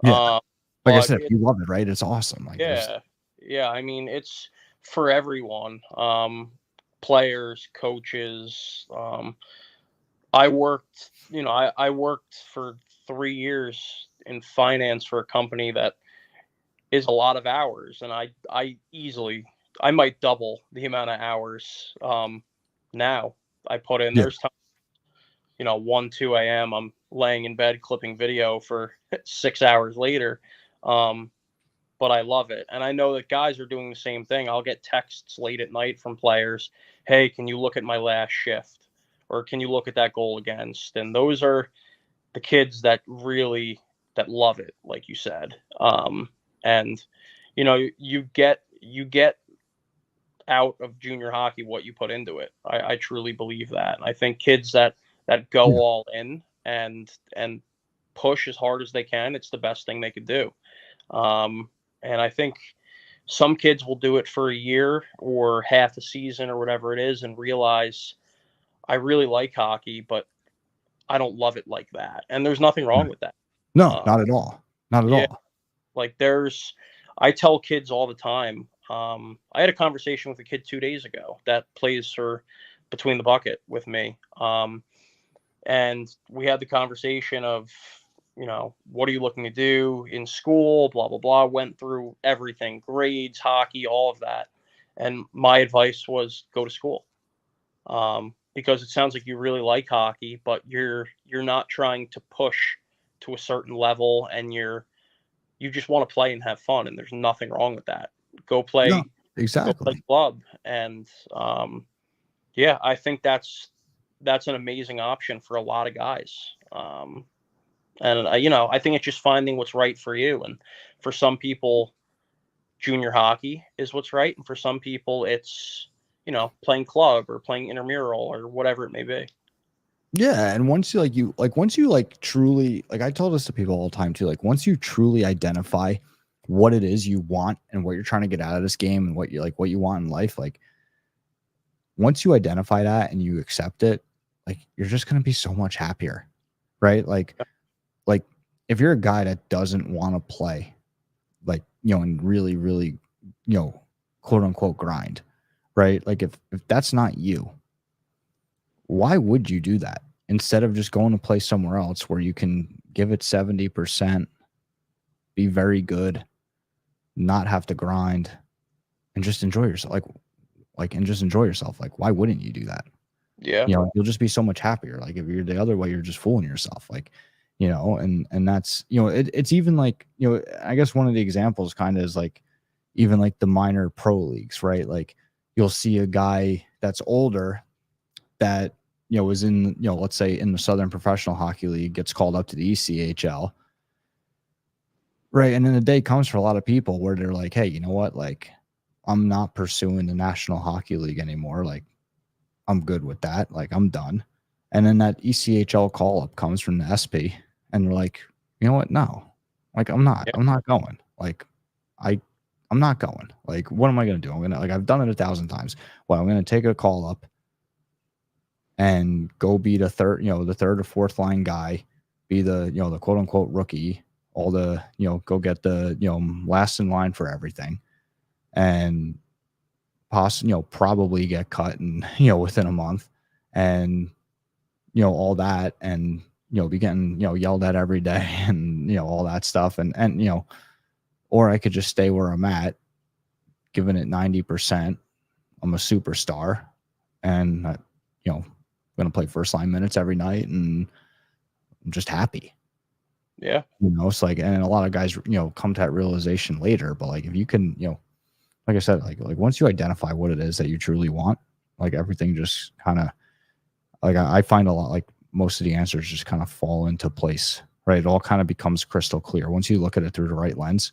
Yeah. Like I
But
said, if you love it, right? It's awesome. Like,
yeah. I mean, it's for everyone. Players, coaches. I worked, I worked for 3 years in finance for a company that is a lot of hours, and I might double the amount of hours now I put in.
yeah,
There's time, 1, 2 a.m. I'm laying in bed clipping video for 6 hours later. But I love it. And I know that guys are doing the same thing. I'll get texts late at night from players. Hey, can you look at my last shift? Or can you look at that goal against? And those are the kids that really that love it, like you said. And you get out of junior hockey what you put into it. I truly believe that. I think kids that go
yeah,
all in and push as hard as they can, it's the best thing they could do. And I think some kids will do it for a year or half a season or whatever it is and realize I really like hockey, but I don't love it like that. And there's nothing wrong
right.
with that.
No,
Um,
not at all. Not at
yeah,
all.
like I tell kids all the time. I had a conversation with a kid 2 days ago that plays for Between the Bucket with me. And we had the conversation of, what are you looking to do in school? Blah, blah, blah. Went through everything, grades, hockey, all of that. And my advice was go to school. Because it sounds like you really like hockey, but you're not trying to push to a certain level, and you just want to play and have fun, and there's nothing wrong with that. Go
No,
play, go play
exactly.
club, and yeah, I think that's an amazing option for a lot of guys. And I think it's just finding what's right for you. And for some people, junior hockey is what's right, and for some people, it's playing club or playing intramural or whatever it may be.
Yeah, and once you like truly, like I tell this to people all the time too, like once you truly identify what it is you want and what you're trying to get out of this game and what you want in life, like once you identify that and you accept it, like you're just going to be so much happier, right? Like if you're a guy that doesn't want to play, like, and really, really, quote unquote grind, right? Like if that's not you, why would you do that instead of just going to play somewhere else where you can give it 70%, be very good, not have to grind, and just enjoy yourself? And just enjoy yourself. Like, why wouldn't you do that?
Yeah.
You'll just be so much happier. Like if you're the other way, you're just fooling yourself. Like, and that's, it's even like, I guess one of the examples kind of is like, even like the minor pro leagues, right? Like you'll see a guy that's older that, was in, let's say in the Southern Professional Hockey League, gets called up to the ECHL. Right. And then the day comes for a lot of people where they're like, hey, you know what? Like, I'm not pursuing the National Hockey League anymore. Like, I'm good with that. Like, I'm done. And then that ECHL call up comes from the SP, and they're like, you know what? No, like, I'm not going. Like, I'm not going. Like, what am I going to do? I've done it 1,000 times. Well, I'm going to take a call up and go be the third or fourth line guy, be the, the quote unquote rookie, all the, go get the, last in line for everything, and probably get cut and, within a month, and, all that, and, be getting, yelled at every day and, all that stuff. And, or I could just stay where I'm at, giving it 90%. I'm a superstar, and, going to play first line minutes every night, and I'm just happy.
Yeah.
It's like, and a lot of guys, come to that realization later, but like, if you can, like I said, like once you identify what it is that you truly want, like everything just kind of, like I find a lot, like most of the answers just kind of fall into place, right? It all kind of becomes crystal clear. Once you look at it through the right lens,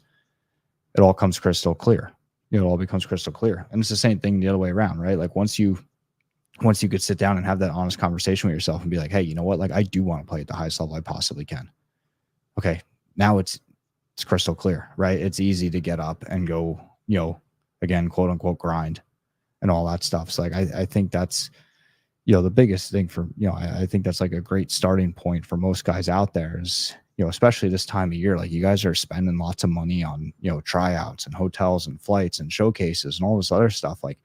it all comes crystal clear. It all becomes crystal clear. And it's the same thing the other way around, right? Like once you could sit down and have that honest conversation with yourself and be like, hey, you know what? Like I do want to play at the highest level I possibly can. Okay, now it's crystal clear, right? It's easy to get up and go, again, quote unquote, grind and all that stuff. So like, I think that's, the biggest thing for, I think that's like a great starting point for most guys out there is, especially this time of year, like you guys are spending lots of money on, tryouts and hotels and flights and showcases and all this other stuff. Like,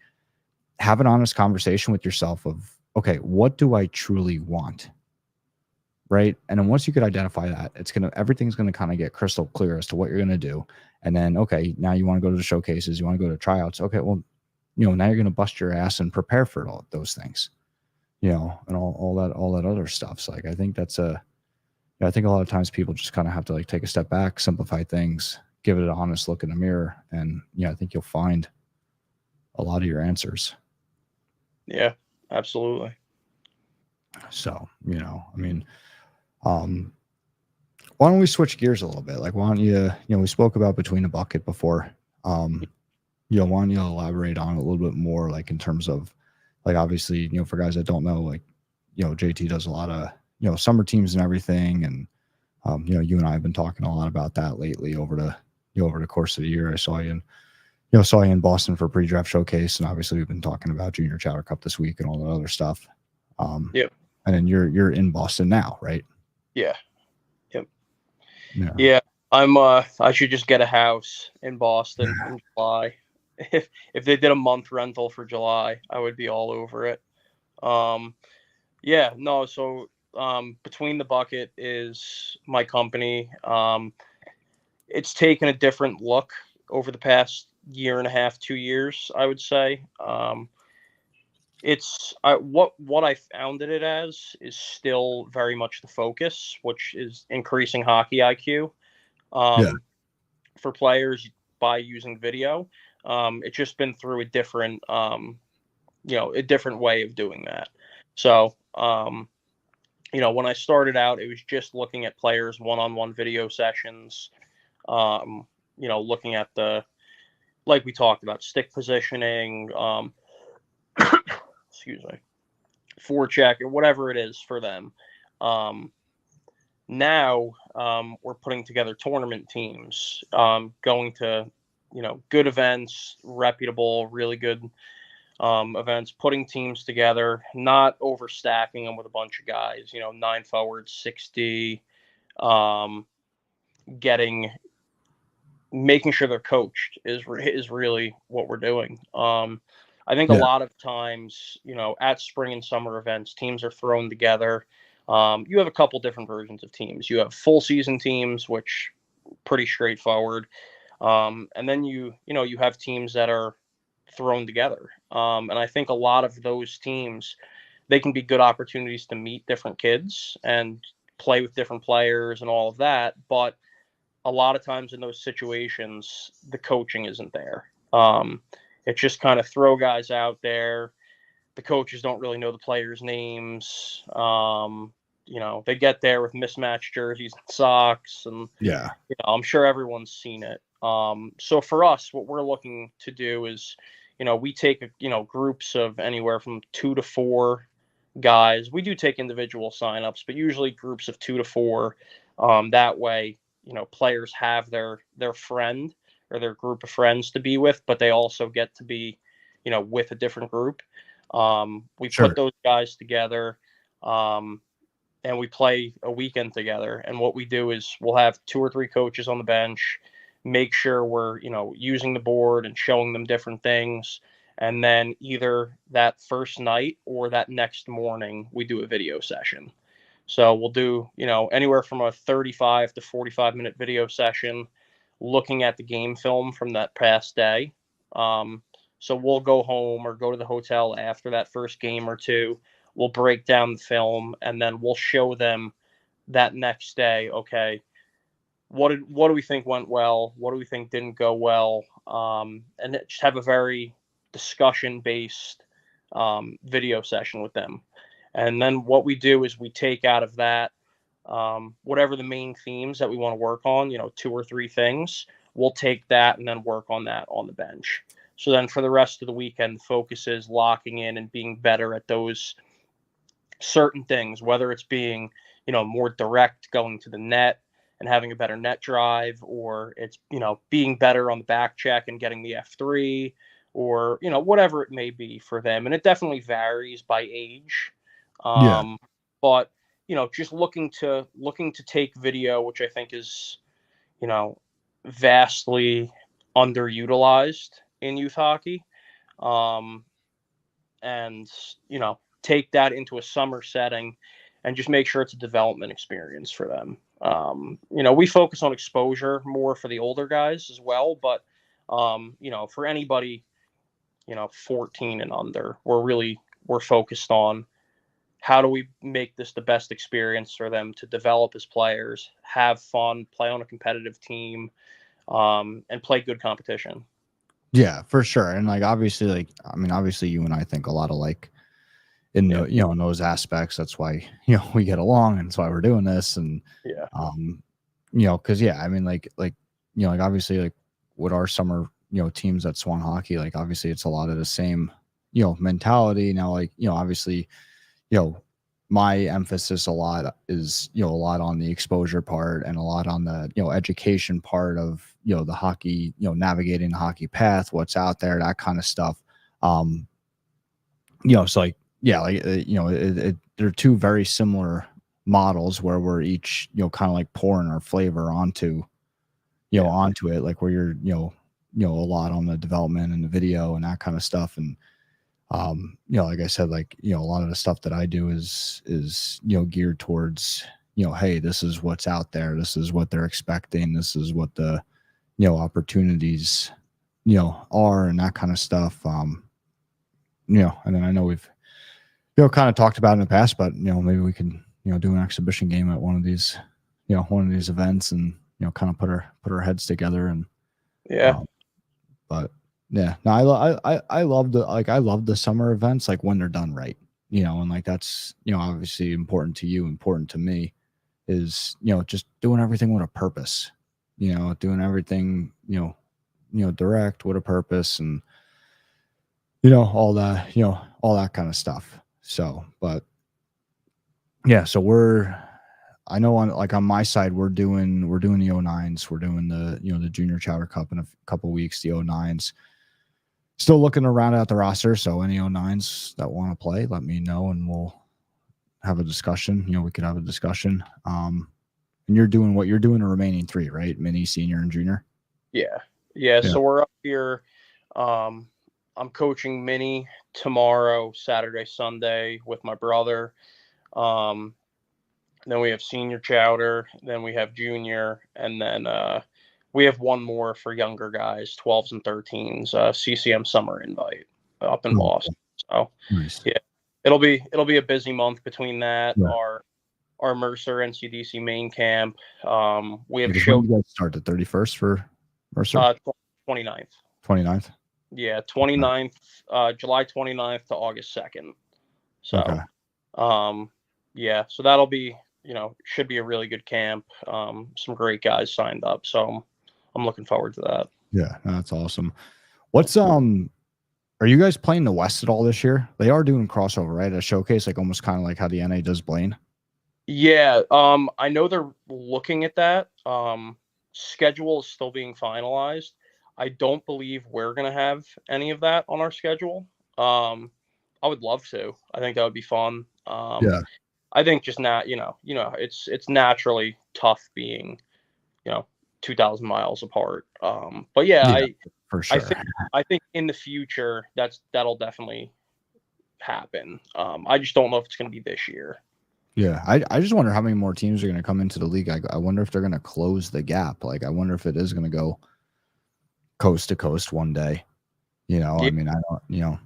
have an honest conversation with yourself of, okay, what do I truly want? Right. And then once you could identify that, everything's going to kind of get crystal clear as to what you're going to do. And then, okay, now you want to go to the showcases, you want to go to tryouts. Okay, well, now you're going to bust your ass and prepare for those things, and all that other stuff. So like, I think I think a lot of times people just kind of have to like take a step back, simplify things, give it an honest look in the mirror. And I think you'll find a lot of your answers.
Yeah, absolutely.
So, I mean, why don't we switch gears a little bit? Like, why don't you, we spoke about between the bucket before. Why don't you elaborate on it a little bit more, like in terms of, like, obviously, for guys that don't know, like, JT does a lot of, summer teams and everything. And, you and I have been talking a lot about that lately over the course of the year. I saw you in Boston for pre-draft showcase. And obviously we've been talking about Junior Chowder Cup this week and all that other stuff.
Yep.
And then you're in Boston now, right?
Yeah. Yep.
Yeah.
I should just get a house in Boston in July. If they did a month rental for July, I would be all over it. Yeah, no, so Between the Bucket is my company. It's taken a different look over the past year and a half, 2 years, I would say. What I founded it as is still very much the focus, which is increasing hockey IQ for players by using video. It's just been through a different way of doing that. So, when I started out, it was just looking at players one-on-one video sessions. Looking at like we talked about, stick positioning. Excuse me, forecheck or whatever it is for them. Now we're putting together tournament teams, going to good events, reputable, really good events, putting teams together, not overstacking them with a bunch of guys. 9 forwards, 60, making sure they're coached is really what we're doing. I think a lot of times, at spring and summer events, teams are thrown together. You have a couple different versions of teams. You have full season teams, which pretty straightforward. And then you have teams that are thrown together. And I think a lot of those teams, they can be good opportunities to meet different kids and play with different players and all of that. But a lot of times in those situations, the coaching isn't there. It's just kind of throw guys out there. The coaches don't really know the players' names. They get there with mismatched jerseys and socks, and I'm sure everyone's seen it. So for us, what we're looking to do is, we take groups of anywhere from 2 to 4 guys. We do take individual signups, but usually groups of 2 to 4. That way, players have their friend or their group of friends to be with, but they also get to be, with a different group. We put those guys together, and we play a weekend together. And what we do is we'll have 2 or 3 coaches on the bench, make sure we're, using the board and showing them different things. And then either that first night or that next morning, we do a video session. So we'll do, anywhere from a 35 to 45-minute video session looking at the game film from that past day. So we'll go home or go to the hotel after that first game or two. We'll break down the film, and then we'll show them that next day, okay, what do we think went well? What do we think didn't go well? And just have a very discussion-based video session with them. And then what we do is we take out of that whatever the main themes that we want to work on, 2 or 3 things. We'll take that and then work on that on the bench. So then for the rest of the weekend, the focus is locking in and being better at those certain things, whether it's being, more direct, going to the net and having a better net drive, or it's, being better on the back check and getting the F3, or, whatever it may be for them. And it definitely varies by age.
Yeah.
But, just looking to take video, which I think is, vastly underutilized in youth hockey. And, take that into a summer setting and just make sure it's a development experience for them. We focus on exposure more for the older guys as well, but, for anybody, 14 and under, we're focused on how do we make this the best experience for them to develop as players, have fun, play on a competitive team, and play good competition.
Yeah, for sure. And like, obviously, like, I mean, obviously you and I think a lot alike in the, in those aspects. That's why, we get along, and that's why we're doing this. And,
Yeah.
cause I mean, like, like obviously like with our summer, teams at Swan Hockey, like obviously it's a lot of the same, mentality. Now, like, obviously, my emphasis a lot is, a lot on the exposure part and a lot on the, education part of, the hockey, navigating the hockey path, what's out there, that kind of stuff. So like, yeah, like, they're two very similar models where we're each, kind of like pouring our flavor onto, onto it, like where you're, a lot on the development and the video and that kind of stuff. And, like I said, like, a lot of the stuff that I do is, geared towards, hey, this is what's out there. This is what they're expecting. This is what the, opportunities, are, and that kind of stuff. And then I know we've, kind of talked about in the past, but, maybe we can, do an exhibition game at one of these, one of these events, and, kind of put our heads together. And, but yeah, no, I love I love the summer events, like when they're done right, and like that's, obviously important to you, important to me, is, just doing everything with a purpose, doing everything, direct with a purpose, and, all that, all that kind of stuff. So, but yeah, so I know on my side, we're doing the 09s, we're doing the, the junior chowder cup in a couple weeks, the 09s. Still looking around at the roster. So any 09s that want to play, let me know, and we'll have a discussion. We could have a discussion. And you're doing the remaining 3, right? Mini, senior, and junior.
Yeah. So we're up here. I'm coaching mini tomorrow, Saturday, Sunday with my brother. Then we have senior chowder. Then we have junior, and then we have one more for younger guys, 12s and 13s, CCM summer invite up in Boston. So
nice.
Yeah, it'll be a busy month between that. Yeah. Our Mercer NCDC main camp. We have
show. When you guys start the 31st for Mercer?
29th.
29th.
Yeah, 29th, July 29th to August 2nd. So, yeah, so that'll be, should be a really good camp. Some great guys signed up, so I'm looking forward to that.
Yeah, that's awesome. What's are you guys playing the West at all this year? They are doing crossover, right? A showcase, like almost kind of like how the NA does Blaine.
Yeah, I know they're looking at that. Schedule is still being finalized. I don't believe we're gonna have any of that on our schedule. I would love to. I think that would be fun.
Yeah.
I think just not, it's naturally tough being, 2,000 miles apart. But yeah,
for sure.
I think in the future that'll definitely happen. I just don't know if it's going to be this year.
Yeah, I just wonder how many more teams are going to come into the league. I wonder if they're going to close the gap. Like, I wonder if it is going to go coast to coast one day. Yeah. I mean, I don't,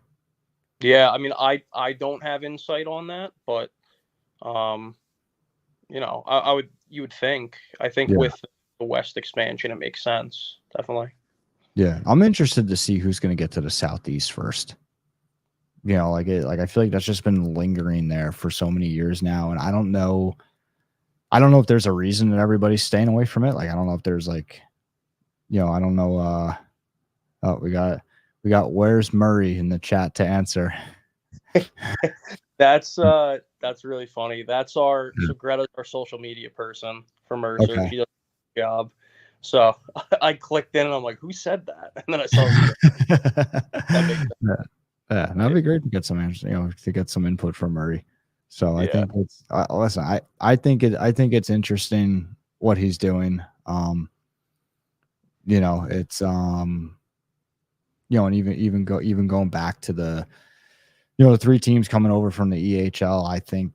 Yeah, I mean, I don't have insight on that, but you would think. I think with the West expansion, it makes sense. Definitely.
Yeah, I'm interested to see who's going to get to the Southeast first. Like I feel like that's just been lingering there for so many years now, and I don't know if there's a reason that everybody's staying away from it. Like, I don't know if there's like, I don't know. Oh, we got where's Murray in the chat to answer.
That's really funny. That's so Greta's our social media person for Mercer. Okay. job. So I clicked in and I'm like, who said that? And then I saw the that makes sense.
Yeah, that'd be great to get some, to get some input from Murray. So I think it's listen. I think it's interesting what he's doing. It's and even going back to the the three teams coming over from the EHL. I think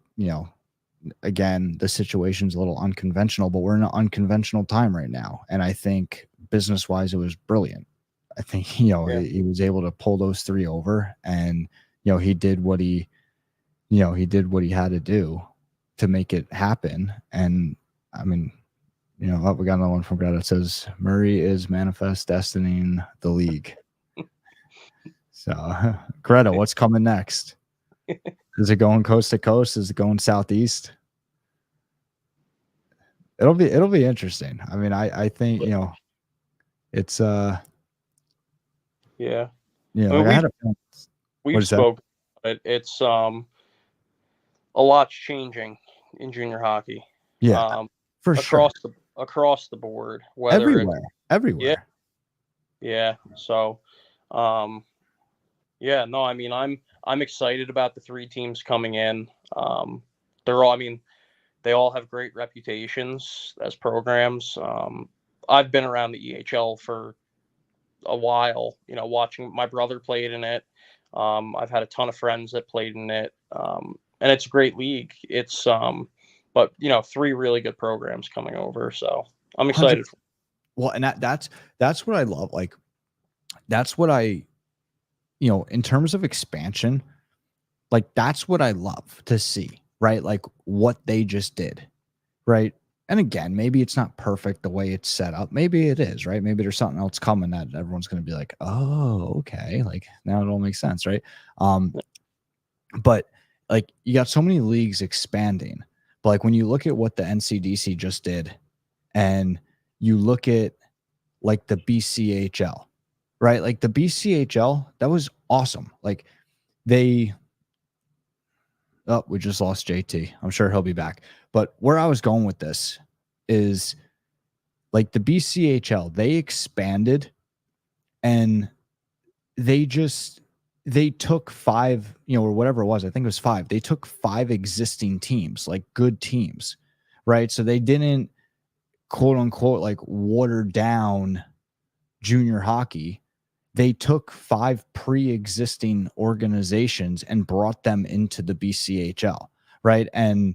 again, the situation's a little unconventional, but we're in an unconventional time right now, and I think business wise, it was brilliant. I think he was able to pull those three over, and he did what he had to do to make it happen. And I mean, we got another one from Greta that says Murray is manifest destinying the league. So Greta, what's coming next? Is it going coast to coast? Is it going southeast? It'll be interesting. I mean, I think it's
yeah.
Like I had a
we've spoken. It's a lot's changing in junior hockey.
Yeah, for
across
sure.
Across the board, whether
everywhere.
Yeah. So, yeah. No, I mean, I'm excited about the three teams coming in. They're all. I mean, they all have great reputations as programs. I've been around the EHL for a while, watching my brother played in it. I've had a ton of friends that played in it. And it's a great league. It's, but three really good programs coming over. So I'm excited.
100%. Well, and that's what I love. Like, that's what I, in terms of expansion, like that's what I love to see, right? Like what they just did, right? And again, maybe it's not perfect the way it's set up. Maybe it is, right? Maybe there's something else coming that everyone's going to be like, oh, okay. Like now it all makes sense, right? But like you got so many leagues expanding. But like when you look at what the NCDC just did and you look at like the BCHL, right? Like the BCHL, that was awesome. Like we just lost JT. I'm sure he'll be back. But where I was going with this is like the BCHL, they expanded and they took five, or whatever it was. I think it was five. They took five existing teams, like good teams, right? So they didn't quote unquote like water down junior hockey. They took five pre-existing organizations and brought them into the BCHL, right? And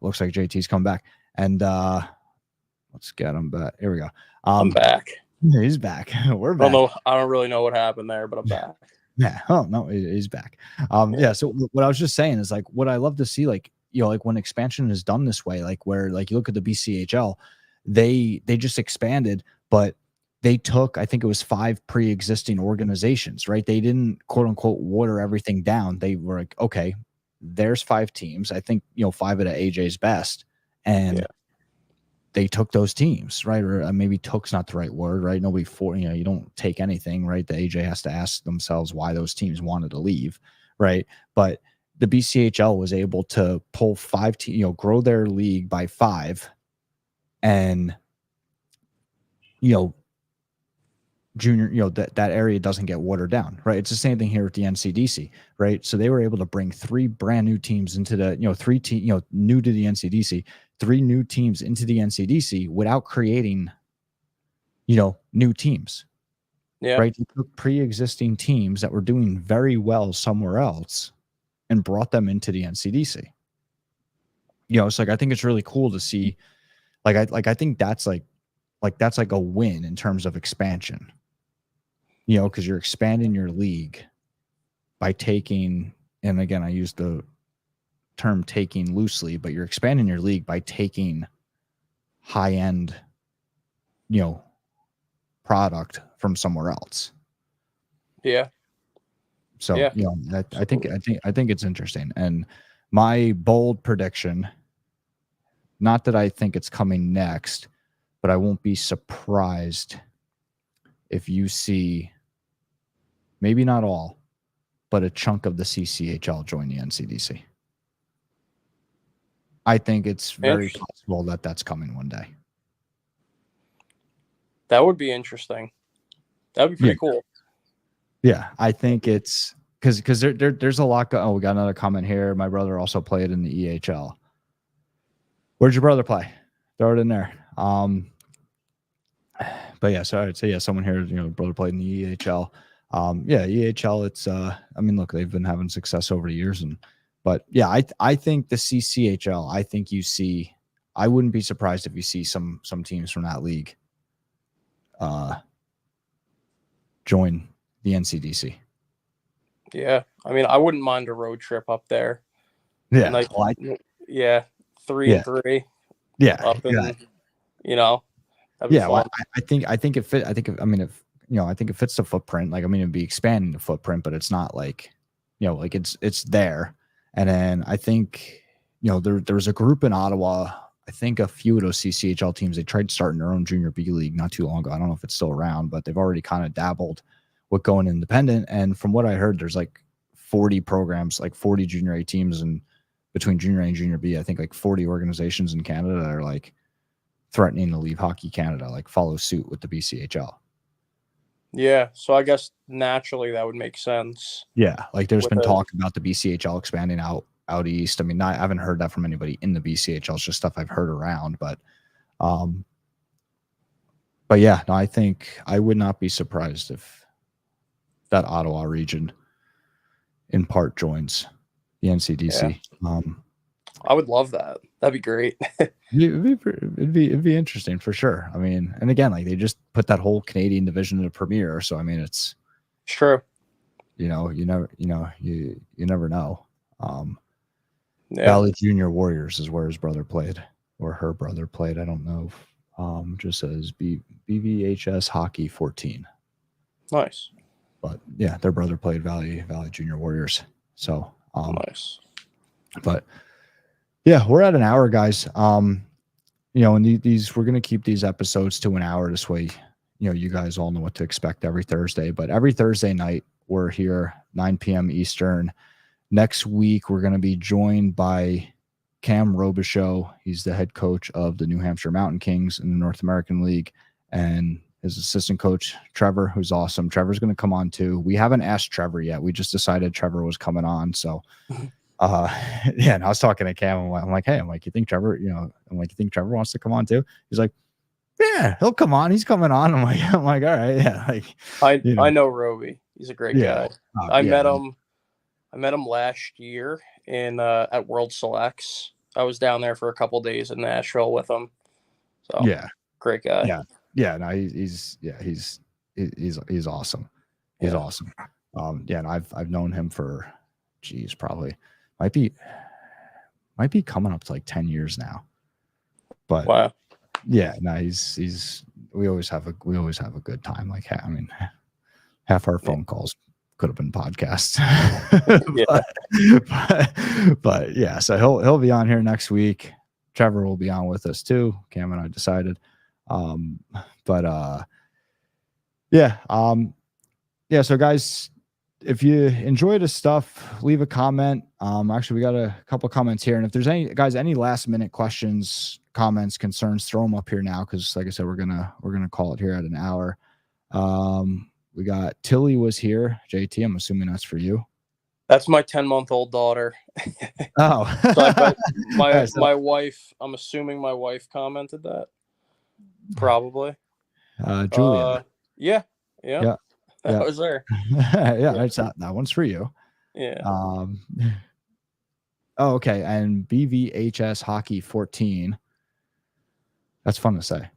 looks like JT's come back. And let's get him back. Here we go.
I'm back.
He's back. We're back.
I don't really know what happened there, but I'm back.
Yeah. Oh no, he's back. Yeah. So what I was just saying is like what I love to see, like like when expansion is done this way, like where like you look at the BCHL, they just expanded, but they took, I think it was five pre-existing organizations, right? They didn't quote unquote water everything down. They were like, okay, there's five teams. I think, five of the AJ's best. And they took those teams, right? Or maybe took's not the right word, right? Nobody you don't take anything, right? The AJ has to ask themselves why those teams wanted to leave, right? But the BCHL was able to pull five teams, grow their league by five and, junior, that area doesn't get watered down, right? It's the same thing here with the NCDC, right? So they were able to bring three brand new teams into the, new to the NCDC, three new teams into the NCDC without creating, new teams.
Yeah.
Right. They took pre-existing teams that were doing very well somewhere else and brought them into the NCDC. It's like I think it's really cool to see. I think that's like that's like a win in terms of expansion. Because you're expanding your league by taking, and again, I use the term taking loosely, but you're expanding your league by taking high-end, product from somewhere else.
Yeah.
So, I think it's interesting. And my bold prediction, not that I think it's coming next, but I won't be surprised if you see maybe not all, but a chunk of the CCHL join the NCDC. I think it's very possible that that's coming one day.
That would be interesting. That would be pretty cool.
Yeah, I think it's because there's a lot. Oh, we got another comment here. My brother also played in the EHL. Where'd your brother play? Throw it in there. But yeah, so I'd say yeah, someone here, brother played in the EHL. Yeah, EHL. It's I mean, look, they've been having success over the years, but yeah, I think the CCHL. I think you see. I wouldn't be surprised if you see some teams from that league join the NCDC.
Yeah, I mean, I wouldn't mind a road trip up there.
Yeah,
like,
well,
3-3.
Yeah,
up in, that'd be
yeah.
fun.
Well, I think it fit. I think I mean, if I think it fits the footprint. Like, I mean, it'd be expanding the footprint, but it's not like, like it's there. And then I think, there was a group in Ottawa. I think a few of those CCHL teams, they tried starting their own junior B league not too long ago. I don't know if it's still around, but they've already kind of dabbled with going independent. And from what I heard, there's like 40 programs, like 40 junior A teams, and between junior A and junior B, I think like 40 organizations in Canada that are like threatening to leave Hockey Canada, like follow suit with the BCHL.
Yeah, so I guess naturally that would make sense.
Yeah, like there's been talk about the BCHL expanding out east. I mean, I haven't heard that from anybody in the BCHL. It's just stuff I've heard around, but yeah, no, I think I would not be surprised if that Ottawa region in part joins the NCDC.
Yeah. I would love that. That'd be great.
It'd be interesting for sure. I mean, and again, like they just put that whole Canadian division in the Premier, so I mean, it's
true.
You never know. Valley Junior Warriors is where his brother played, or her brother played. I don't know. Just says BVHS Hockey 14.
Nice.
But yeah, their brother played Valley Junior Warriors. So
nice.
But yeah, we're at an hour, guys. And these we're gonna keep these episodes to an hour. This way, you guys all know what to expect every Thursday. But every Thursday night, we're here 9 p.m. Eastern. Next week, we're gonna be joined by Cam Robichaux. He's the head coach of the New Hampshire Mountain Kings in the North American League, and his assistant coach, Trevor, who's awesome. Trevor's going to come on too. We haven't asked Trevor yet. We just decided Trevor was coming on. So, yeah. And I was talking to Cam. I'm like, hey, you think Trevor, you think Trevor wants to come on too? He's like, yeah, he'll come on. He's coming on. I'm like, all right. Yeah.
I know Roby. He's a great guy. I met him last year at World Selects. I was down there for a couple days in Nashville with him. So
yeah,
great guy.
Yeah, no, he's awesome. He's awesome. And I've known him for, probably might be coming up to like 10 years now. But
wow.
Yeah, no, we always have a good time. Like, I mean, half our phone calls could have been podcasts. but yeah, so he'll be on here next week. Trevor will be on with us too. Cam and I decided. So guys, if you enjoy this stuff, leave a comment. Actually, we got a couple comments here, and if there's any last minute questions, comments, concerns, throw them up here now, because like I said, we're gonna call it here at an hour. We got Tilly was here. JT, I'm assuming that's for you.
That's my 10-month-old daughter.
Oh.
My wife, I'm assuming my wife commented that. Probably.
Julia.
Yeah. That was there.
That one's for you.
Yeah.
Okay. And BVHS Hockey 14. That's fun to say.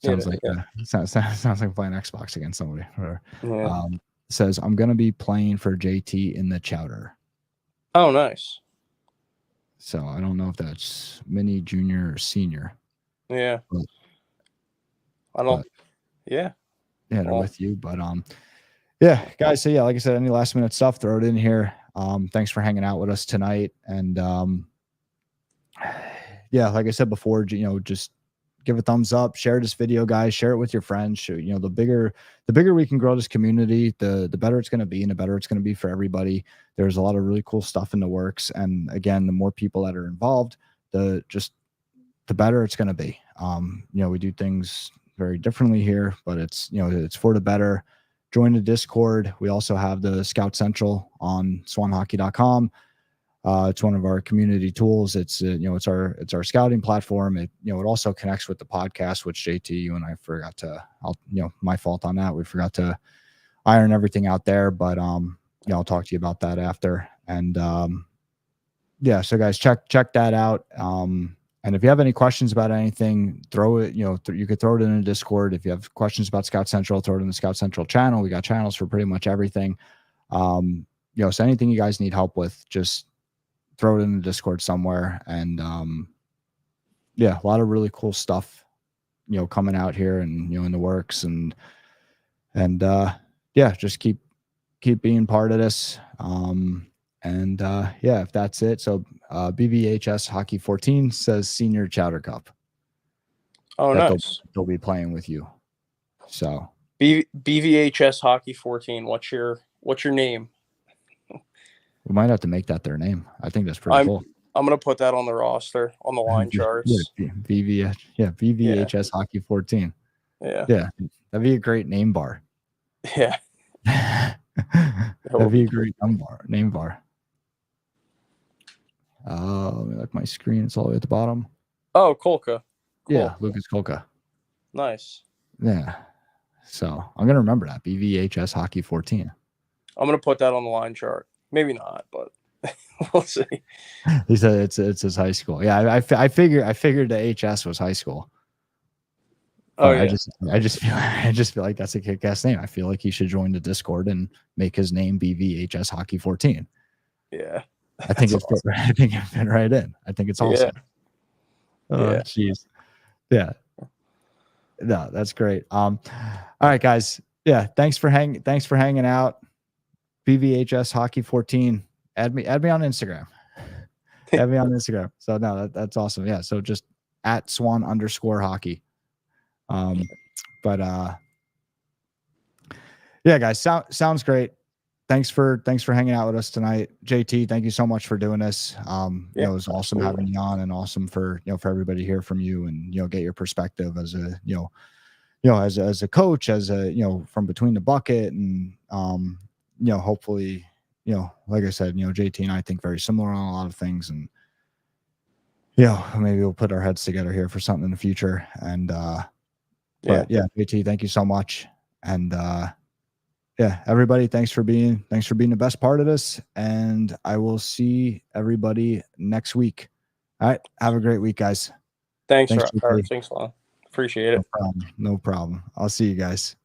Sounds like sounds like playing Xbox against somebody. Says I'm gonna be playing for JT in the Chowder.
Oh, nice.
So I don't know if that's mini, junior, or senior.
Yeah. They're
with you. But yeah, guys. So yeah, like I said, any last minute stuff, throw it in here. Thanks for hanging out with us tonight. And yeah, like I said before, just give a thumbs up, share this video, guys, share it with your friends. The bigger we can grow this community, the better it's going to be, and the better it's going to be for everybody. There's a lot of really cool stuff in the works. And again, the more people that are involved, the better it's going to be. We do things very differently here, but it's, you know, it's for the better. Join the Discord. We also have the Scout Central on swanhockey.com. It's one of our community tools. It's you know, it's our scouting platform. It, you know, it also connects with the podcast, which JT, you and I forgot to, you know, my fault on that. We forgot to iron everything out there, but you know, I'll talk to you about that after. And yeah, so guys, check that out. And if you have any questions about anything, throw it, you know, you could throw it in the Discord. If you have questions about Scout Central, throw it in the Scout Central channel. We got channels for pretty much everything. You know, so anything you guys need help with, just throw it in the Discord somewhere. And yeah, a lot of really cool stuff, you know, coming out here and, you know, in the works. And yeah, just keep being part of this. Yeah, if that's it. So BVHS Hockey 14 says Senior Chowder Cup.
Oh,
that
nice.
They'll be playing with you. So
BVHS Hockey 14. What's your name?
We might have to make that their name. I think that's pretty cool.
I'm gonna put that on the roster, on the line charts.
BVHS Hockey 14.
Yeah.
That'd be a great name bar.
Yeah.
That'd be a great name bar. Let me look my screen. It's all the way at the bottom.
Oh, Kolka.
Cool. Yeah, Lucas Kolka.
Nice.
Yeah. So I'm gonna remember that. BVHS Hockey 14.
I'm gonna put that on the line chart. Maybe not, but we'll see.
He said it's his high school. Yeah, I figured the HS was high school.
Oh yeah.
I just feel like that's a kick-ass name. I feel like he should join the Discord and make his name BVHS Hockey 14.
Yeah.
I think it's awesome. I think it fit right in. I think it's awesome.
Yeah.
Oh, jeez. Yeah. No, that's great. All right, guys. Yeah, thanks for hanging out. BVHS Hockey 14. Add me on Instagram. Add me on Instagram. So no, that's awesome. Yeah. So just at @Swan_hockey. Yeah, guys, sounds great. Thanks for hanging out with us tonight. JT, thank you so much for doing this. You know, it was awesome having you on, and awesome for, you know, for everybody to hear from you and, you know, get your perspective as a, you know, as a coach, as a, you know, from between the bucket, and you know, hopefully, you know, like I said, you know, JT and I think very similar on a lot of things, and you know, maybe we'll put our heads together here for something in the future. And but yeah, JT, thank you so much. And yeah, everybody, thanks for being the best part of this, and I will see everybody next week. All right, have a great week, guys.
Thanks a lot. Appreciate it.
No problem. I'll see you guys.